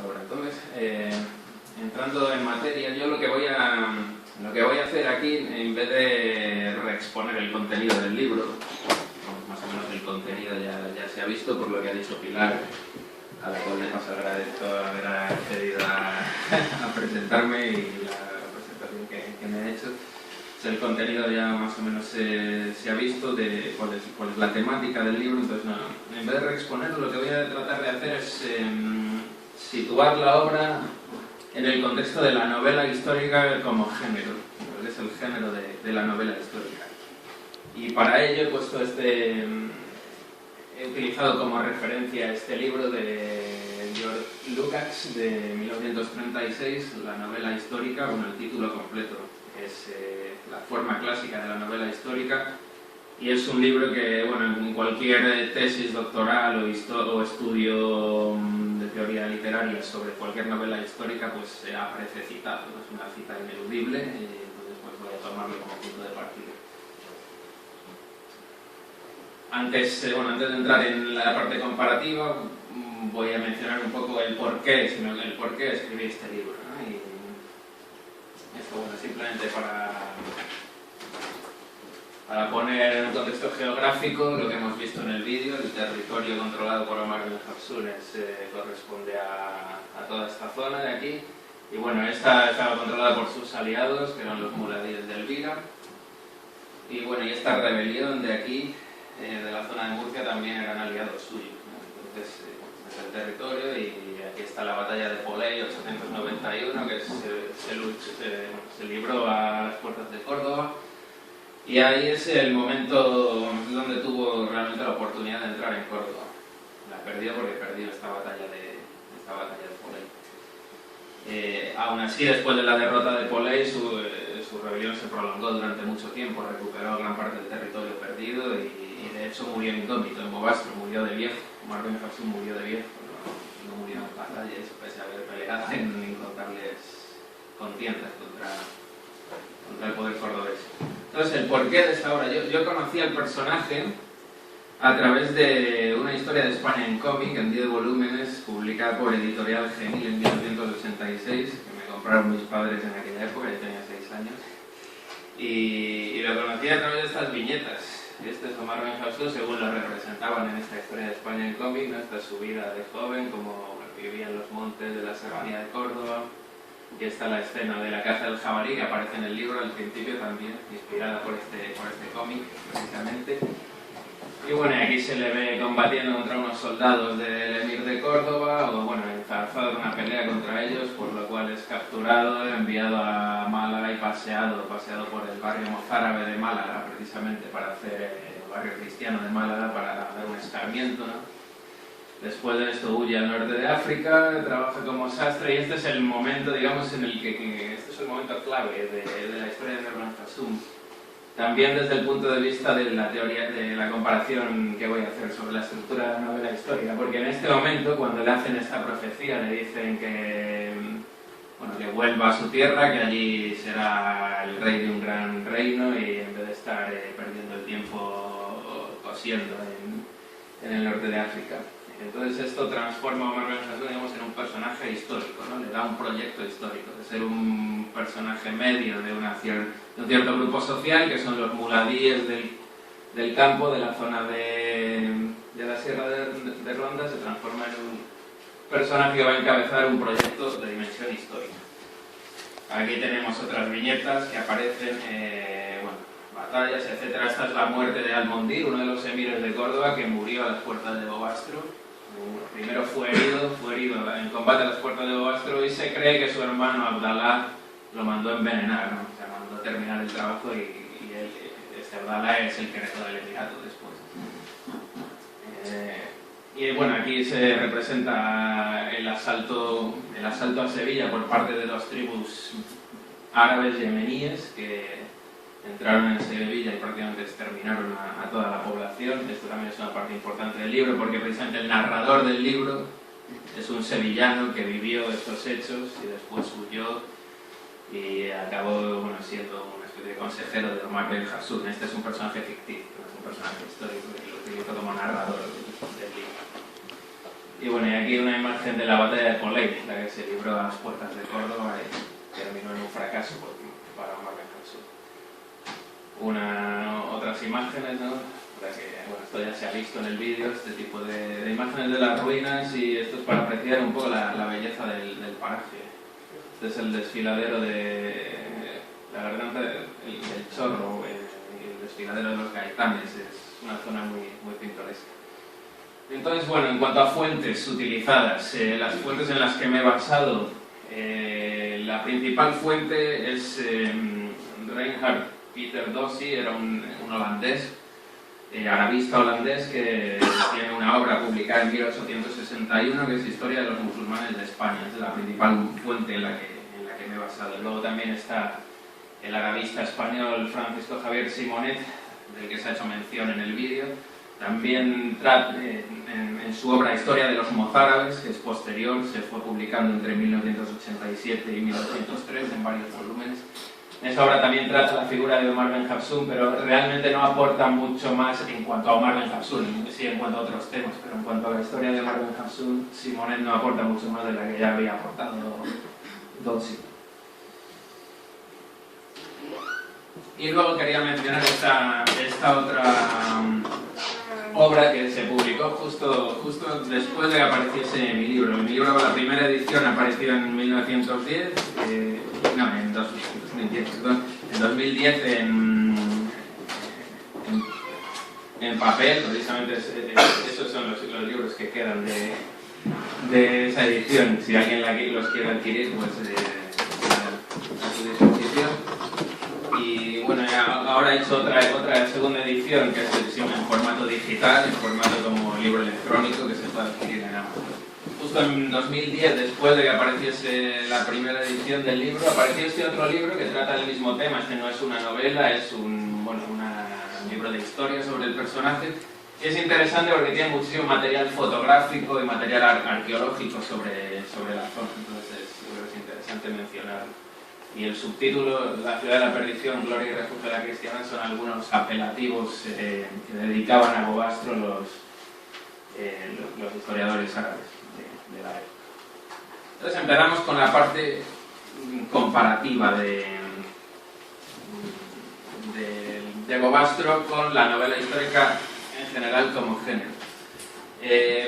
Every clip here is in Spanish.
obra. Entonces, entrando en materia, yo lo que voy a hacer aquí, en vez de reexponer el contenido del libro, más o menos el contenido ya se ha visto por lo que ha dicho Pilar, a la cual le paso agradezco haber accedido a presentarme y la presentación que me ha hecho. El contenido ya más o menos se ha visto de cuál es la temática del libro, entonces no, en vez de reexponerlo, lo que voy a tratar de hacer es situar la obra en el contexto de la novela histórica como género, que es el género de la novela histórica. Y para ello he utilizado como referencia este libro de George Lukács de 1936, la novela histórica, bueno, el título completo es La forma clásica de la novela histórica, y es un libro que, bueno, en cualquier tesis doctoral o estudio de teoría literaria sobre cualquier novela histórica, pues aparece citado, es una cita ineludible, entonces pues voy a tomarlo como punto de partida. Antes de entrar en la parte comparativa, voy a mencionar un poco el por qué escribí este libro, ¿no? Y esto, bueno, simplemente para poner en un contexto geográfico lo que hemos visto en el vídeo, el territorio controlado por Omar Ben Hafsun corresponde a toda esta zona de aquí, y bueno, esta estaba controlada por sus aliados, que eran los muladíes de Elvira, y bueno, y esta rebelión de aquí, de la zona de Murcia, también eran aliados suyos, ¿no? Entonces, es el territorio, y aquí está la batalla de Poley, 891, que se libró a las puertas de Córdoba, y ahí es el momento donde tuvo realmente la oportunidad de entrar en Córdoba. La perdió porque perdió esta batalla de Poley. Aún así, después de la derrota de Poley, su rebelión se prolongó durante mucho tiempo, recuperó gran parte del territorio perdido y de hecho murió indómito en Bobastro, murió de viejo. Omar Ben Hafsun murió de viejo, no murió en batalla, pese a haber peleado en incontables contiendas contra el poder cordobés. Entonces, el porqué de esta obra. Yo conocí al personaje a través de una historia de España en cómic, en 10 volúmenes, publicada por Editorial Genil en 1986, que me compraron mis padres en aquella época, yo tenía 6 años, y lo conocí a través de estas viñetas. Este es Omar Ben Hafsun, según lo representaban en esta historia de España en cómic, ¿no? Esta es su vida de joven, como vivía en los montes de la Serranía de Córdoba. Y está la escena de la caza del jabalí, que aparece en el libro al principio también, inspirada por este cómic, precisamente. Y bueno, aquí se le ve combatiendo contra unos soldados del emir de Córdoba, o bueno, enzarzado en una pelea contra ellos, por lo cual es capturado, enviado a Málaga y paseado por el barrio mozárabe de Málaga, precisamente para hacer el barrio cristiano de Málaga, para dar un escarmiento, ¿no? Después de esto huye al norte de África, trabaja como sastre, y este es el momento, digamos, en el que este es el momento clave de la historia de Omar Ben Hafsun. También desde el punto de vista de la teoría, de la comparación que voy a hacer sobre la estructura de la novela histórica, porque en este momento, cuando le hacen esta profecía, le dicen que vuelva a su tierra, que allí será el rey de un gran reino, y en vez de estar perdiendo el tiempo cosiendo en el norte de África. Entonces esto transforma a Omar Ben Hafsun, digamos, en un personaje histórico, ¿no? Le da un proyecto histórico, de ser un personaje medio de un cierto grupo social, que son los muladíes del campo, de la zona de la Sierra de Ronda, se transforma en un personaje que va a encabezar un proyecto de dimensión histórica. Aquí tenemos otras viñetas que aparecen, batallas, etc. Esta es la muerte de Almondir, uno de los emires de Córdoba, que murió a las puertas de Bobastro. Primero fue herido en combate a las puertas de Bobastro, y se cree que su hermano Abdalá lo mandó envenenar, ¿no? O sea, mandó terminar el trabajo, y este Abdalá es el que heredó del emirato después. Y bueno, aquí se representa el asalto a Sevilla por parte de 2 tribus árabes yemeníes que entraron en Sevilla y prácticamente exterminaron a toda la población. Esto también es una parte importante del libro, porque precisamente el narrador del libro es un sevillano que vivió estos hechos y después huyó y acabó siendo una especie de consejero de Omar Ben Hafsun. Este es un personaje ficticio, no es un personaje histórico, que lo utilizo como narrador del libro. Y bueno, y aquí una imagen de la batalla de Poley, la que se libró a las puertas de Córdoba y terminó en un fracaso para Marvin Habsburg. Otras imágenes, ¿no? Para que, bueno, esto ya se ha visto en el vídeo, este tipo de imágenes de las ruinas, y esto es para apreciar un poco la belleza del paraje. Este es el desfiladero de la garganta del Chorro, y el desfiladero de los Gaitanes. Es una zona muy, muy pintoresca. Entonces, bueno, en cuanto a fuentes utilizadas, las fuentes en las que me he basado, la principal fuente es Reinhard Peter Dossi, era un holandés, arabista holandés, que tiene una obra publicada en 1861 que es Historia de los musulmanes de España. Es la principal fuente en la que me he basado. Luego también está el arabista español Francisco Javier Simonet, del que se ha hecho mención en el vídeo. También en su obra Historia de los mozárabes, que es posterior, se fue publicando entre 1987 y 1903 en varios volúmenes. En esa obra también trata la figura de Omar Ben Hafsun, pero realmente no aporta mucho más en cuanto a Omar Ben Hafsun, sí en cuanto a otros temas, pero en cuanto a la historia de Omar Ben Hafsun, Simonet no aporta mucho más de la que ya había aportado Dossi. Y luego quería mencionar esta otra obra que se publicó justo después de que apareciese mi libro. Mi libro, la primera edición, apareció en 1910, en 2010, perdón, en 2010 en papel. Precisamente esos son los libros que quedan de esa edición. Si alguien los quiere adquirir, pues a su disposición. Y bueno, ahora he hecho otra segunda edición, que es edición en formato digital, en formato como libro electrónico, que se puede adquirir en Amazon. Justo en 2010, después de que apareciese la primera edición del libro, apareció este otro libro que trata el mismo tema. Este no es una novela, es un libro de historia sobre el personaje. Y es interesante porque tiene muchísimo material fotográfico y material arqueológico sobre la zona, entonces creo que es interesante mencionarlo. Y el subtítulo, La ciudad de la perdición, gloria y refugio de la cristiana, son algunos apelativos que dedicaban a Bobastro los historiadores árabes de la época. Entonces empezamos con la parte comparativa de Bobastro con la novela histórica en general como género.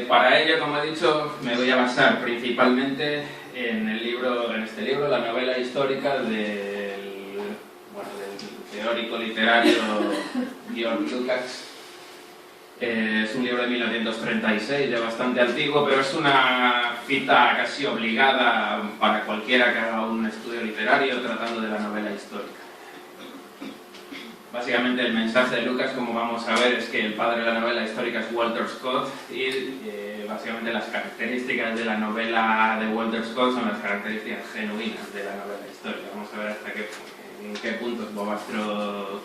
Para ello, como he dicho, me voy a basar principalmente en este libro, la novela histórica del teórico literario Georg Lukács. Es un libro de 1936, ya bastante antiguo, pero es una cita casi obligada para cualquiera que haga un estudio literario tratando de la novela histórica. Básicamente el mensaje de Lucas, como vamos a ver, es que el padre de la novela histórica es Walter Scott, y básicamente las características de la novela de Walter Scott son las características genuinas de la novela histórica. Vamos a ver en qué puntos Bobastro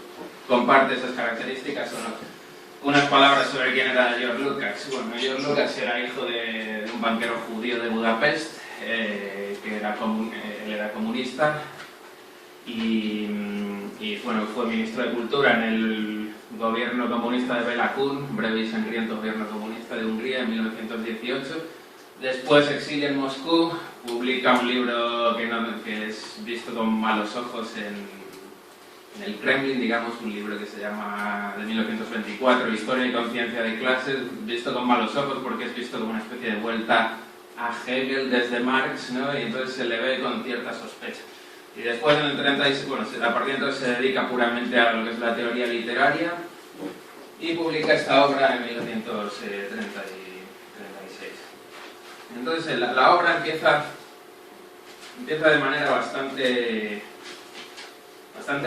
comparte esas características o no. Unas palabras sobre quién era Georg Lukács. Bueno, Georg Lukács era hijo de un banquero judío de Budapest, él era comunista, y bueno, fue ministro de Cultura en el gobierno comunista de Bela Kun, breve y sangriento gobierno comunista de Hungría, en 1918. Después se exilia en Moscú, publica un libro que es visto con malos ojos en el Kremlin, digamos, un libro que se llama, de 1924, Historia y conciencia de clases, visto con malos ojos porque es visto como una especie de vuelta a Hegel desde Marx, ¿no? Y entonces se le ve con cierta sospecha. Y después en el 36, bueno, a partir de entonces se dedica puramente a lo que es la teoría literaria y publica esta obra en 1936. Entonces la obra empieza de manera bastante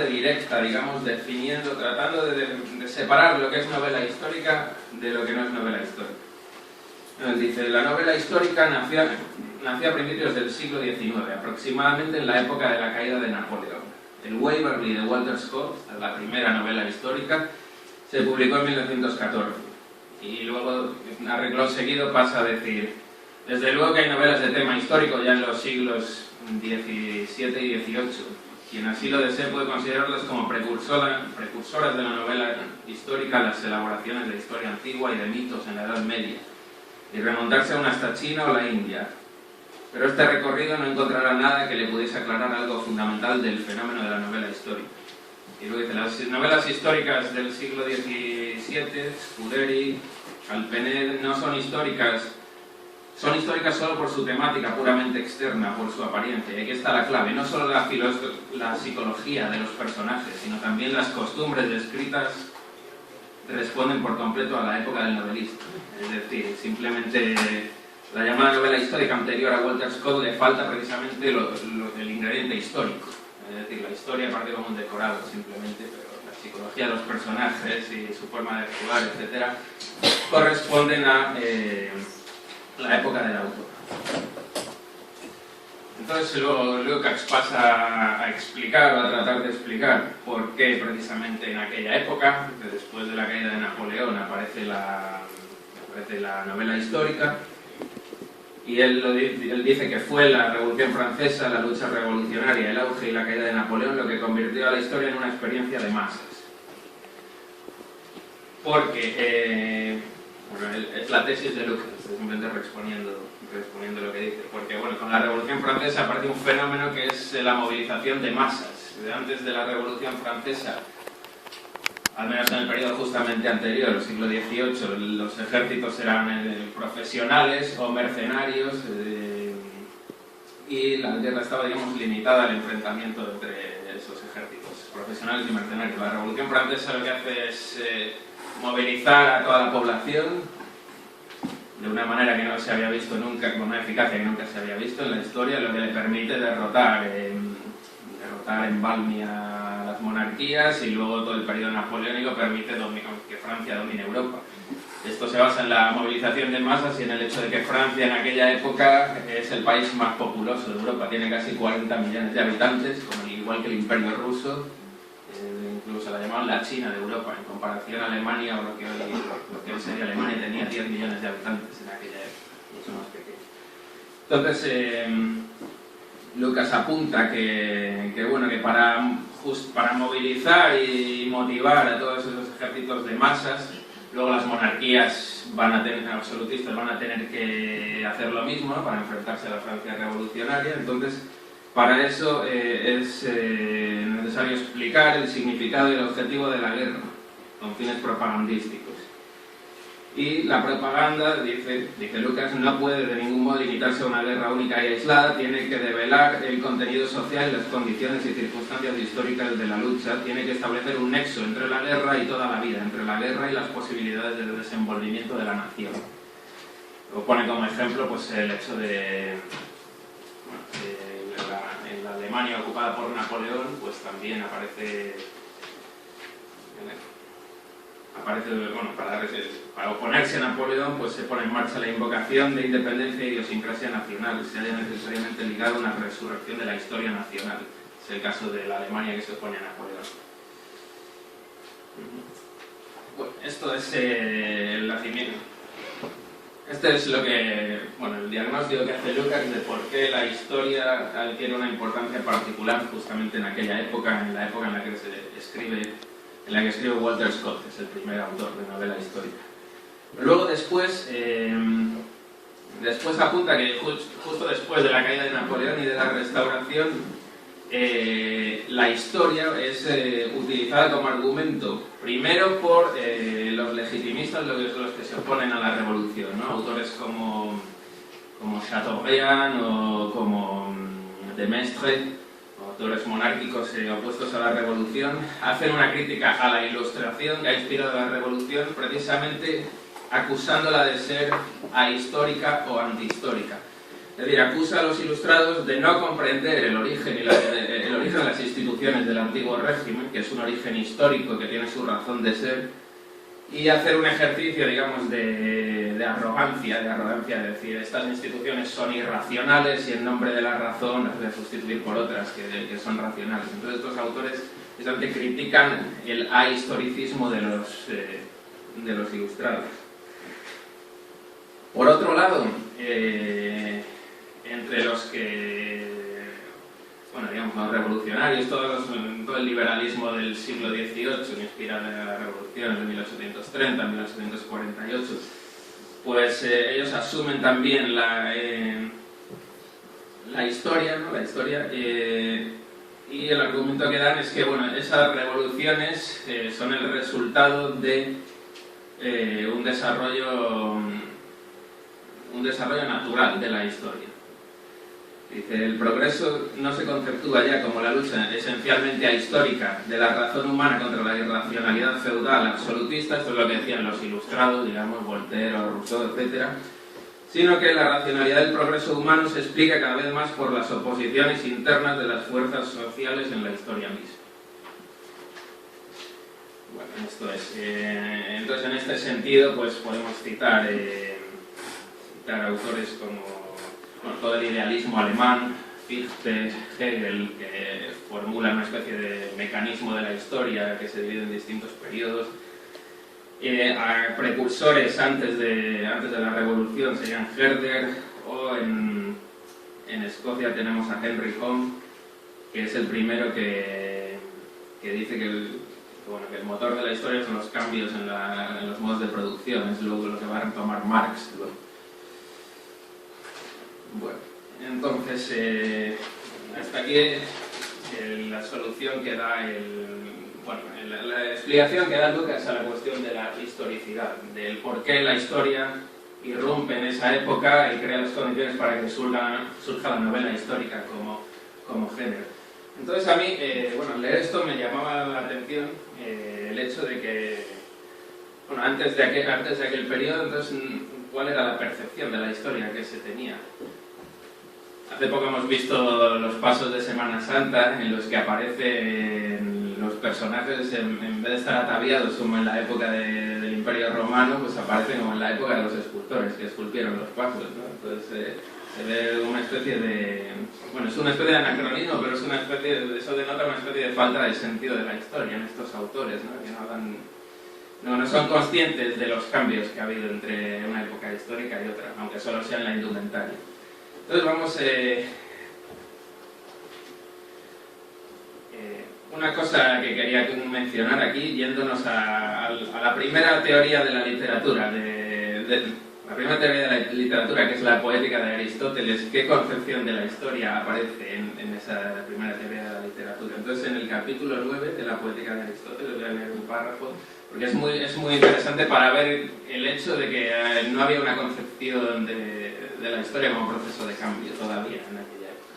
directa, digamos, tratando de separar lo que es novela histórica de lo que no es novela histórica. Nos dice, la novela histórica nació a principios del siglo XIX, aproximadamente en la época de la caída de Napoleón. El Waverley de Walter Scott, la primera novela histórica, se publicó en 1914. Y luego, a renglón seguido, pasa a decir, desde luego que hay novelas de tema histórico ya en los siglos XVII y XVIII. Quien así lo desee puede considerarlas como precursoras de la novela histórica, las elaboraciones de historia antigua y de mitos en la Edad Media. y remontarse aún hasta China o la India. Pero este recorrido no encontrará nada que le pudiese aclarar algo fundamental del fenómeno de la novela histórica. Y luego dice, las novelas históricas del siglo XVII, Scuderi, Calpenet, no son históricas solo por su temática puramente externa, por su apariencia. Y aquí está la clave, no solo la psicología de los personajes, sino también las costumbres descritas responden por completo a la época del novelista. Es decir, simplemente la llamada novela histórica anterior a Walter Scott le falta precisamente el ingrediente histórico. Es decir, la historia parte como un decorado simplemente, pero la psicología de los personajes y su forma de jugar, etc., corresponden a la época del autor. Entonces luego Lukács pasa a explicar, o a tratar de explicar por qué precisamente en aquella época, después de la caída de Napoleón, aparece la novela histórica. Y él dice que fue la Revolución Francesa, la lucha revolucionaria, el auge y la caída de Napoleón lo que convirtió a la historia en una experiencia de masas. Porque, es la tesis de Lukács, estoy simplemente respondiendo lo que dice. Porque, bueno, con la Revolución Francesa aparece un fenómeno que es la movilización de masas. Antes de la Revolución Francesa, al menos en el periodo justamente anterior, el siglo XVIII, los ejércitos eran profesionales o mercenarios y la guerra estaba, digamos, limitada al enfrentamiento entre esos ejércitos, profesionales y mercenarios. La Revolución Francesa lo que hace es movilizar a toda la población de una manera que no se había visto nunca, con una eficacia que nunca se había visto en la historia, lo que le permite derrotar en Balmia las monarquías, y luego todo el periodo napoleónico permite que Francia domine Europa. Esto se basa en la movilización de masas y en el hecho de que Francia en aquella época es el país más populoso de Europa, tiene casi 40 millones de habitantes, igual que el Imperio ruso, incluso la llamaban la China de Europa, en comparación a Alemania, o lo que hoy sería Alemania, tenía 10 millones de habitantes en aquella época, mucho más pequeño. Entonces, Lukács apunta que para movilizar y motivar a todos esos ejércitos de masas, luego las monarquías absolutistas van a tener que hacer lo mismo, ¿no?, para enfrentarse a la Francia revolucionaria. Entonces, para eso es necesario explicar el significado y el objetivo de la guerra, con fines propagandísticos. Y la propaganda, dice Lukács, no puede de ningún modo limitarse a una guerra única y aislada, tiene que develar el contenido social y las condiciones y circunstancias históricas de la lucha, tiene que establecer un nexo entre la guerra y toda la vida, entre la guerra y las posibilidades de desenvolvimiento de la nación. Lo pone como ejemplo pues, el hecho de en la Alemania ocupada por Napoleón, pues también aparece bueno, para oponerse a Napoleón, pues se pone en marcha la invocación de independencia e idiosincrasia nacional, se haya necesariamente ligado a una resurrección de la historia nacional. Es el caso de la Alemania que se opone a Napoleón. Bueno, esto es el nacimiento. Este es el diagnóstico que hace Lukács de por qué la historia adquiere una importancia particular justamente en aquella época, en la época en la que escribe Walter Scott, que es el primer autor de novela histórica. Pero luego después apunta que justo después de la caída de Napoleón y de la restauración, la historia es utilizada como argumento, primero por los legitimistas, los que se oponen a la revolución, ¿no? Autores como Chateaubriand o como de Maistre, autores monárquicos opuestos a la revolución, hacen una crítica a la ilustración que ha inspirado la revolución, precisamente acusándola de ser ahistórica o antihistórica. Es decir, acusa a los ilustrados de no comprender el origen de las instituciones del antiguo régimen, que es un origen histórico que tiene su razón de ser, y hacer un ejercicio, digamos, de arrogancia, de decir, estas instituciones son irracionales y en nombre de la razón las voy a sustituir por otras que son racionales. Entonces estos autores precisamente critican el ahistoricismo de los ilustrados. Por otro lado, entre los los revolucionarios, todo el liberalismo del siglo XVIII, inspirado en la revolución de 1830, 1848, pues ellos asumen también la historia, ¿no? La historia, y el argumento que dan es que, bueno, esas revoluciones son el resultado de un desarrollo natural de la historia. Dice, el progreso no se conceptúa ya como la lucha esencialmente ahistórica de la razón humana contra la irracionalidad feudal absolutista, esto es lo que decían los ilustrados, digamos, Voltaire o Rousseau, etc., sino que la racionalidad del progreso humano se explica cada vez más por las oposiciones internas de las fuerzas sociales en la historia misma. Bueno, esto es. Entonces, en este sentido, pues podemos citar autores como todo el idealismo alemán, Fichte, Hegel, que formula una especie de mecanismo de la historia que se divide en distintos periodos. A precursores antes de la Revolución serían Herder, o en Escocia tenemos a Henry Home, que es el primero que dice que el motor de la historia son los cambios en los modos de producción, es luego lo que va a retomar Marx. Bueno, entonces, hasta aquí la solución que da la explicación que da Lucas a la cuestión de la historicidad, del por qué la historia irrumpe en esa época y crea las condiciones para que surja la novela histórica como género. Entonces a mí, leer esto me llamaba la atención el hecho de que, antes de aquel periodo, entonces, ¿cuál era la percepción de la historia que se tenía? Hace poco hemos visto los pasos de Semana Santa en los que aparecen los personajes, en vez de estar ataviados como en la época del Imperio Romano, pues aparecen como en la época de los escultores que esculpieron los pasos, ¿no? Entonces se ve una especie de... es una especie de anacronismo, pero es una especie eso denota una especie de falta de sentido de la historia en estos autores, ¿no? Que no son conscientes de los cambios que ha habido entre una época histórica y otra, aunque solo sea en la indumentaria. Entonces vamos... una cosa que quería mencionar aquí, yéndonos a la primera teoría de la literatura, la primera teoría de la literatura, que es la poética de Aristóteles. ¿Qué concepción de la historia aparece en esa primera teoría de la literatura? Entonces, en el capítulo 9 de la poética de Aristóteles, voy a leer un párrafo, porque es muy interesante para ver el hecho de que no había una concepción de la historia como proceso de cambio todavía en aquella época.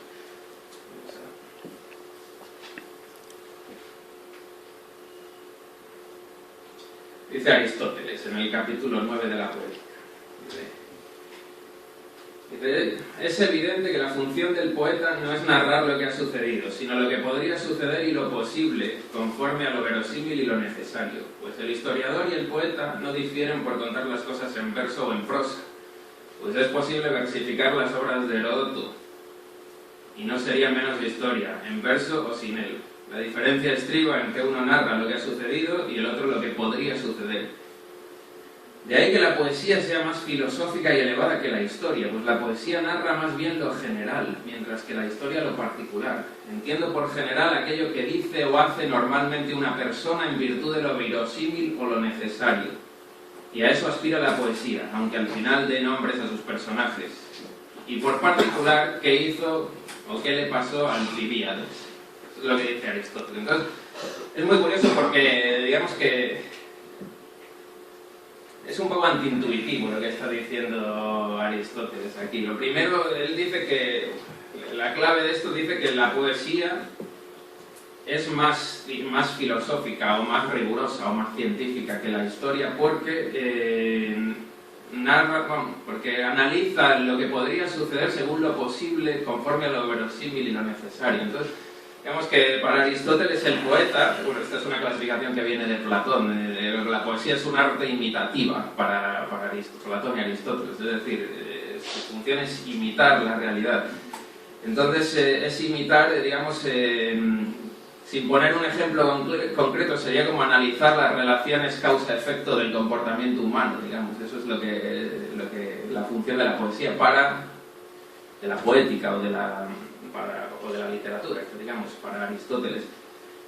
Dice Aristóteles en el capítulo 9 de la poética. Dice, es evidente que la función del poeta no es narrar lo que ha sucedido, sino lo que podría suceder y lo posible, conforme a lo verosímil y lo necesario. Pues el historiador y el poeta no difieren por contar las cosas en verso o en prosa, pues es posible versificar las obras de Heródoto, y no sería menos historia, en verso o sin él. La diferencia estriba en que uno narra lo que ha sucedido y el otro lo que podría suceder. De ahí que la poesía sea más filosófica y elevada que la historia, pues la poesía narra más bien lo general, mientras que la historia lo particular. Entiendo por general aquello que dice o hace normalmente una persona en virtud de lo verosímil o lo necesario. Y a eso aspira la poesía, aunque al final dé nombres a sus personajes. Y por particular, ¿qué hizo o qué le pasó a Alcibíades? Eso es lo que dice Aristóteles. Entonces, es muy curioso porque, digamos que es un poco antiintuitivo lo que está diciendo Aristóteles aquí. Lo primero, él dice que, la clave de esto dice que la poesía es más filosófica o más rigurosa o más científica que la historia porque porque analiza lo que podría suceder según lo posible, conforme a lo verosímil y lo necesario. Entonces, digamos que para Aristóteles el poeta, esta es una clasificación que viene de Platón, la poesía es un arte imitativa para Platón y Aristóteles, es decir, su función es imitar la realidad. Entonces, es imitar, digamos, sin poner un ejemplo concreto, sería como analizar las relaciones causa-efecto del comportamiento humano, digamos. Eso es lo que la función de la poesía de la poética o de la literatura, digamos, para Aristóteles.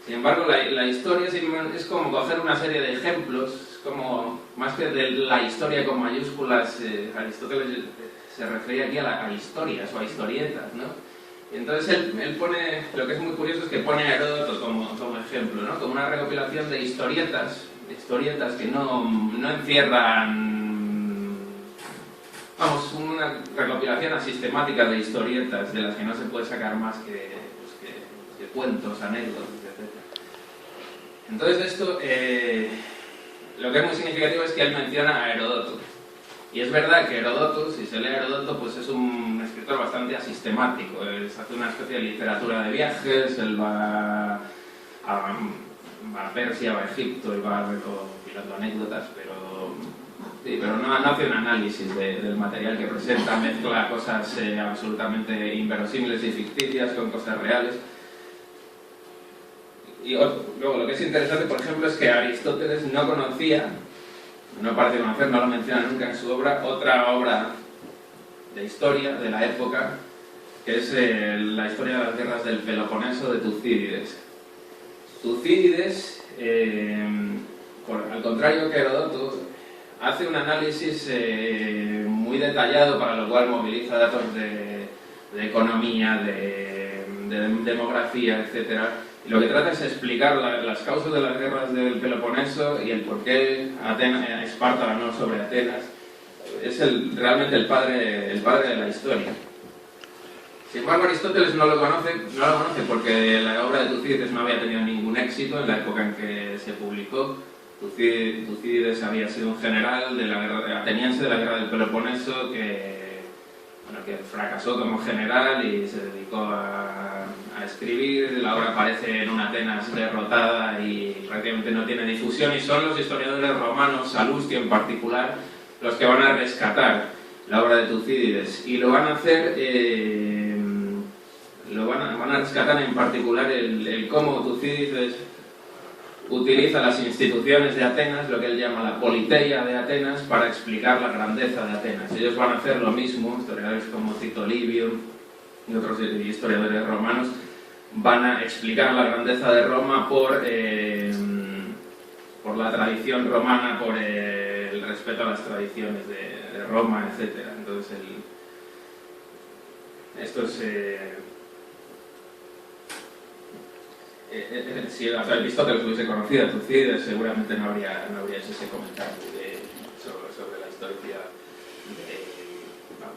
Sin embargo, la historia es como coger una serie de ejemplos como, más que de la historia con mayúsculas, Aristóteles se refería aquí a historias o a historietas, ¿no? Y entonces él pone, lo que es muy curioso es que pone a Heródoto como ejemplo, ¿no? Como una recopilación de historietas que no encierran, vamos, una recopilación asistemática de historietas de las que no se puede sacar más que cuentos, anécdotas, etc. Entonces de esto, lo que es muy significativo es que él menciona a Heródoto. Y es verdad que Heródoto, si se lee Heródoto, pues es un escritor bastante asistemático. Hace una especie de literatura de viajes, él va a Persia, va a Egipto, y va recopilando anécdotas, pero no hace un análisis del material que presenta, mezcla cosas absolutamente inverosímiles y ficticias con cosas reales. Y luego lo que es interesante, por ejemplo, es que Aristóteles no conocía, no parece conocer, no lo menciona nunca en su obra, otra obra de historia de la época, que es la historia de las guerras del Peloponeso de Tucídides. Tucídides, al contrario que Heródoto, hace un análisis muy detallado, para lo cual moviliza datos de economía, de demografía, etc. Y lo que trata es explicar las causas de las guerras del Peloponeso y el por qué Esparta ganó sobre Atenas. Es realmente el padre de la historia. Sin embargo, Aristóteles no lo conoce porque la obra de Tucídides no había tenido ningún éxito en la época en que se publicó. Tucídides había sido un general ateniense de la guerra del Peloponeso que fracasó como general y se dedicó a escribir. La obra aparece en una Atenas derrotada y prácticamente no tiene difusión, y son los historiadores romanos, Salustio en particular, los que van a rescatar la obra de Tucídides, y lo van a hacer, van a rescatar en particular el cómo Tucídides utiliza las instituciones de Atenas, lo que él llama la politeia de Atenas, para explicar la grandeza de Atenas. Ellos van a hacer lo mismo, historiadores como Tito Livio y otros historiadores romanos, van a explicar la grandeza de Roma por la tradición romana, por el respeto a las tradiciones de Roma, etc. Entonces, esto es... si Aristóteles hubiese conocido a Tucídides, seguramente no habría hecho ese comentario sobre la historia,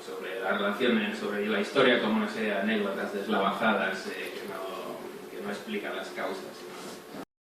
sobre las relaciones, sobre la historia como una serie de anécdotas deslavazadas que no explican las causas.